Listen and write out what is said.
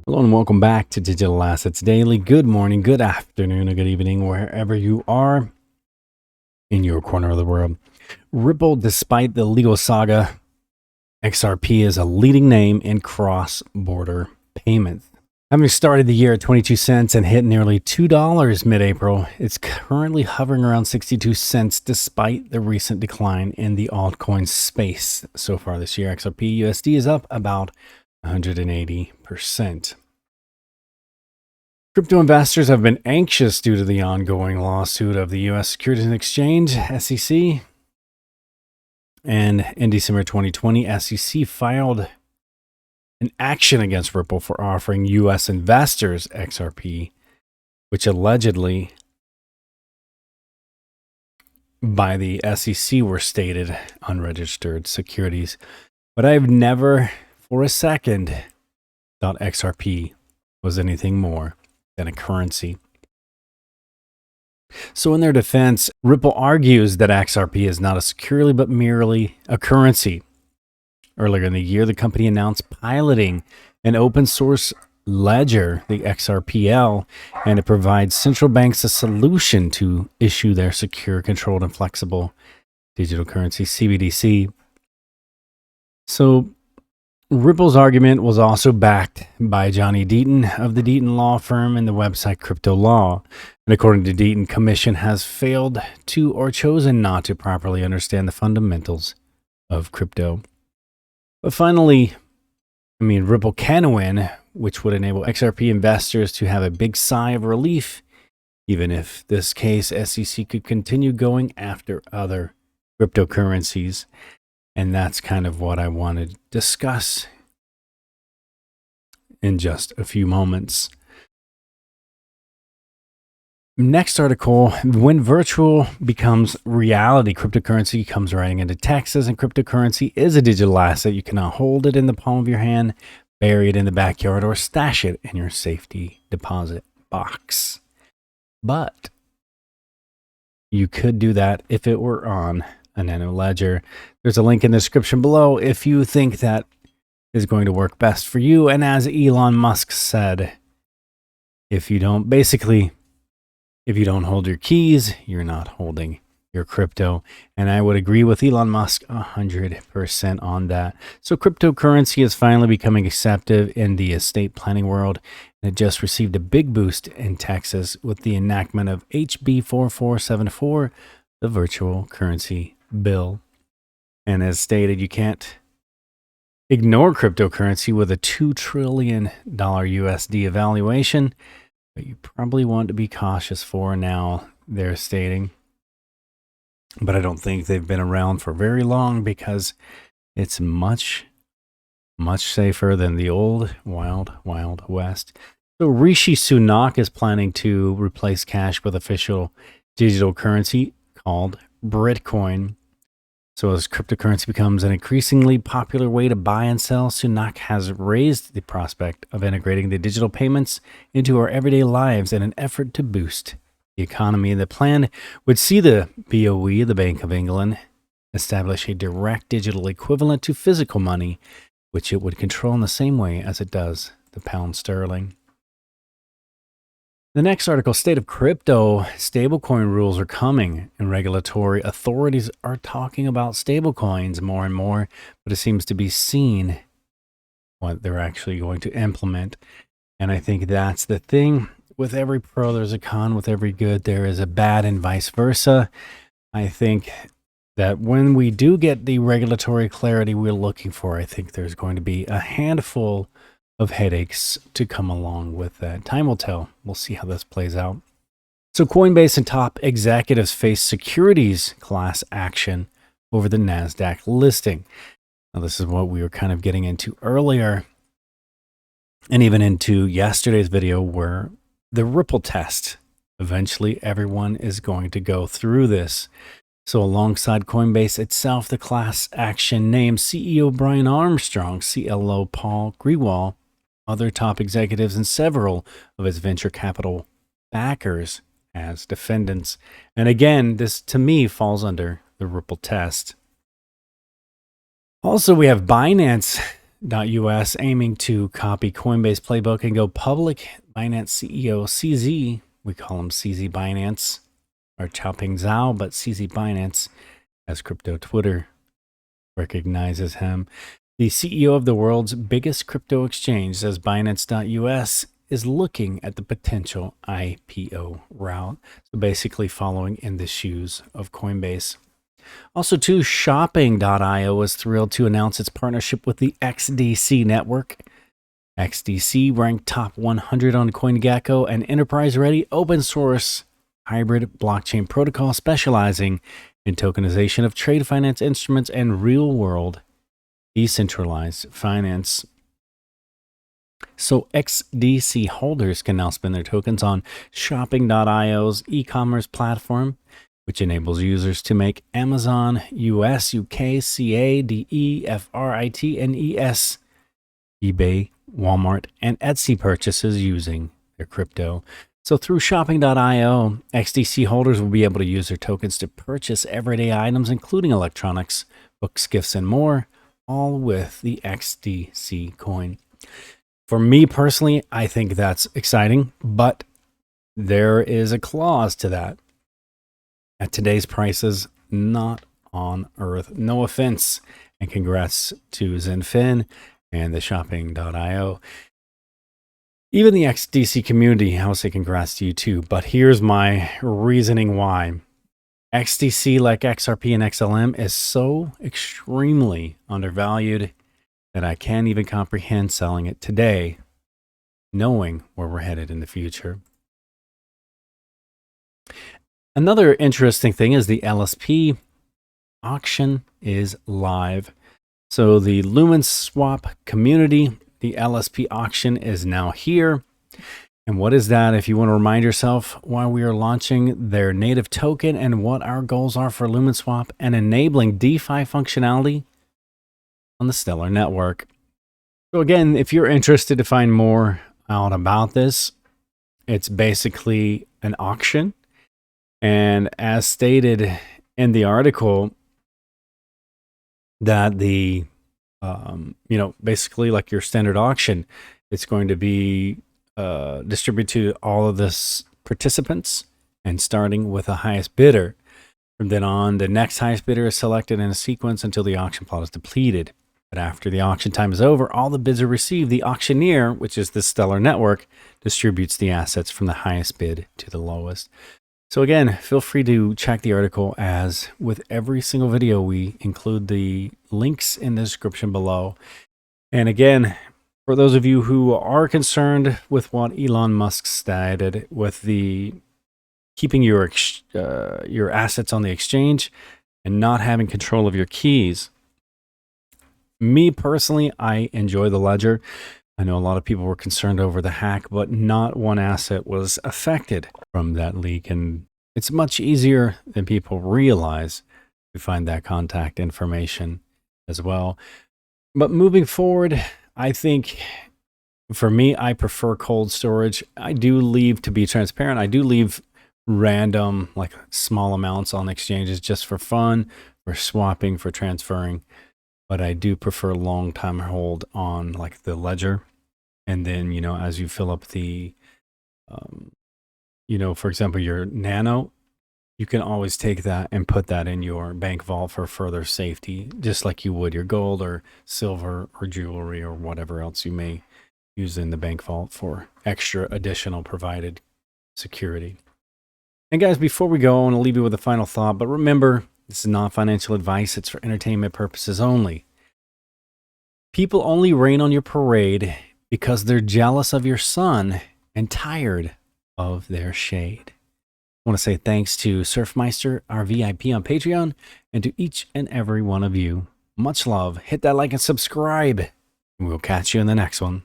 Hello and welcome back to Digital Assets Daily. Good morning, good afternoon, or good evening, wherever you are in your corner of the world. Ripple, despite the legal saga, XRP is a leading name in cross-border payments. Having started the year at 22 cents and hit nearly $2 mid-April, it's currently hovering around 62 cents despite the recent decline in the altcoin space. So far this year, XRP USD is up about 180%. Crypto investors have been anxious due to the ongoing lawsuit of the U.S. Securities and Exchange, SEC. And in December 2020, SEC filed an action against Ripple for offering U.S. investors XRP, which allegedly by the SEC were stated unregistered securities. But I've never for a second thought XRP was anything more than a currency. So in their defense, Ripple argues that XRP is not a security but merely a currency. Earlier in the year, the company announced piloting an open source ledger, the XRPL, and it provides central banks a solution to issue their secure, controlled, and flexible digital currency, CBDC. So Ripple's argument was also backed by Johnny Deaton of the Deaton Law Firm and the website Crypto Law. And according to Deaton, Commission has failed to or chosen not to properly understand the fundamentals of crypto. But finally, Ripple can win, which would enable XRP investors to have a big sigh of relief, even if this case SEC could continue going after other cryptocurrencies. And that's kind of what I want to discuss in just a few moments. Next article, when virtual becomes reality, cryptocurrency comes riding into Texas, and cryptocurrency is a digital asset. You cannot hold it in the palm of your hand, bury it in the backyard, or stash it in your safety deposit box. But you could do that if it were on a Nano ledger. There's a link in the description below if you think that is going to work best for you. And as Elon Musk said, if you don't hold your keys, you're not holding your crypto. And I would agree with Elon Musk 100% on that. So cryptocurrency is finally becoming accepted in the estate planning world. And it just received a big boost in Texas with the enactment of HB 4474, the virtual currency bill. And as stated, you can't ignore cryptocurrency with a $2 trillion USD evaluation, but you probably want to be cautious for now, they're stating. But I don't think they've been around for very long because it's much, much safer than the old wild, wild west. So Rishi Sunak is planning to replace cash with official digital currency called Bitcoin. So as cryptocurrency becomes an increasingly popular way to buy and sell, Sunak has raised the prospect of integrating the digital payments into our everyday lives in an effort to boost the economy. The plan would see the BOE, the Bank of England, establish a direct digital equivalent to physical money, which it would control in the same way as it does the pound sterling. The next article, State of Crypto, stablecoin rules are coming, and regulatory authorities are talking about stablecoins more and more, but it seems to be seen what they're actually going to implement. And I think that's the thing. With every pro, there's a con. With every good, there is a bad, and vice versa. I think that when we do get the regulatory clarity we're looking for, I think there's going to be a handful of headaches to come along with that. Time will tell. We'll see how this plays out. So Coinbase and top executives face securities class action over the NASDAQ listing. Now, this is what we were kind of getting into earlier and even into yesterday's video, where the Ripple test, eventually everyone is going to go through this. So alongside Coinbase itself, the class action named CEO Brian Armstrong, CLO Paul Grewal, other top executives, and several of its venture capital backers as defendants. And again, this to me falls under the Ripple test. Also, we have Binance Binance.us aiming to copy Coinbase playbook and go public. Binance CEO CZ, we call him CZ Binance, or Chaoping Zhao, but CZ Binance, as crypto Twitter recognizes him. The CEO of the world's biggest crypto exchange says Binance.us is looking at the potential IPO route. So basically following in the shoes of Coinbase. Also, too, Shopping.io was thrilled to announce its partnership with the XDC network. XDC ranked top 100 on CoinGecko, an enterprise-ready open source hybrid blockchain protocol specializing in tokenization of trade finance instruments and real-world decentralized finance. So XDC holders can now spend their tokens on Shopping.io's e-commerce platform, which enables users to make Amazon, US, UK, CA, DE, FRIT, and ES, eBay, Walmart, and Etsy purchases using their crypto. So through Shopping.io, XDC holders will be able to use their tokens to purchase everyday items, including electronics, books, gifts, and more, all with the XDC coin. For me personally, I think that's exciting, but there is a clause to that. At today's prices, not on earth. No offense, and congrats to XinFin and the Shopping.io. Even the XDC community, I'll say congrats to you too, but here's my reasoning why. XDC, like XRP and XLM, is so extremely undervalued that I can't even comprehend selling it today, knowing where we're headed in the future. Another interesting thing is the LSP auction is live. So the Lumenswap community, the LSP auction is now here. And what is that? If you want to remind yourself why we are launching their native token and what our goals are for Lumenswap and enabling DeFi functionality on the Stellar network. So again, if you're interested to find more out about this, it's basically an auction. And as stated in the article, that the, basically like your standard auction, it's going to be distributed to all of the participants and starting with the highest bidder. From then on, the next highest bidder is selected in a sequence until the auction plot is depleted. But after the auction time is over, all the bids are received. The auctioneer, which is the Stellar network, distributes the assets from the highest bid to the lowest. So again, feel free to check the article, as with every single video, we include the links in the description below. And again, for those of you who are concerned with what Elon Musk stated with the keeping your assets on the exchange and not having control of your keys, me personally, I enjoy the ledger. I know a lot of people were concerned over the hack, but not one asset was affected from that leak. And it's much easier than people realize to find that contact information as well. But moving forward, I think for me, I prefer cold storage. I do leave, to be transparent, I do leave random, like small amounts on exchanges just for fun, for swapping, for transferring. But I do prefer long time hold on like the ledger. And then, as you fill up the, for example, your Nano, you can always take that and put that in your bank vault for further safety, just like you would your gold or silver or jewelry or whatever else you may use in the bank vault for extra additional provided security. And guys, before we go, I want to leave you with a final thought, but remember, this is not financial advice. It's for entertainment purposes only. People only rain on your parade because they're jealous of your sun and tired of their shade. I want to say thanks to Surfmeister, our VIP on Patreon, and to each and every one of you. Much love. Hit that like and subscribe. And we'll catch you in the next one.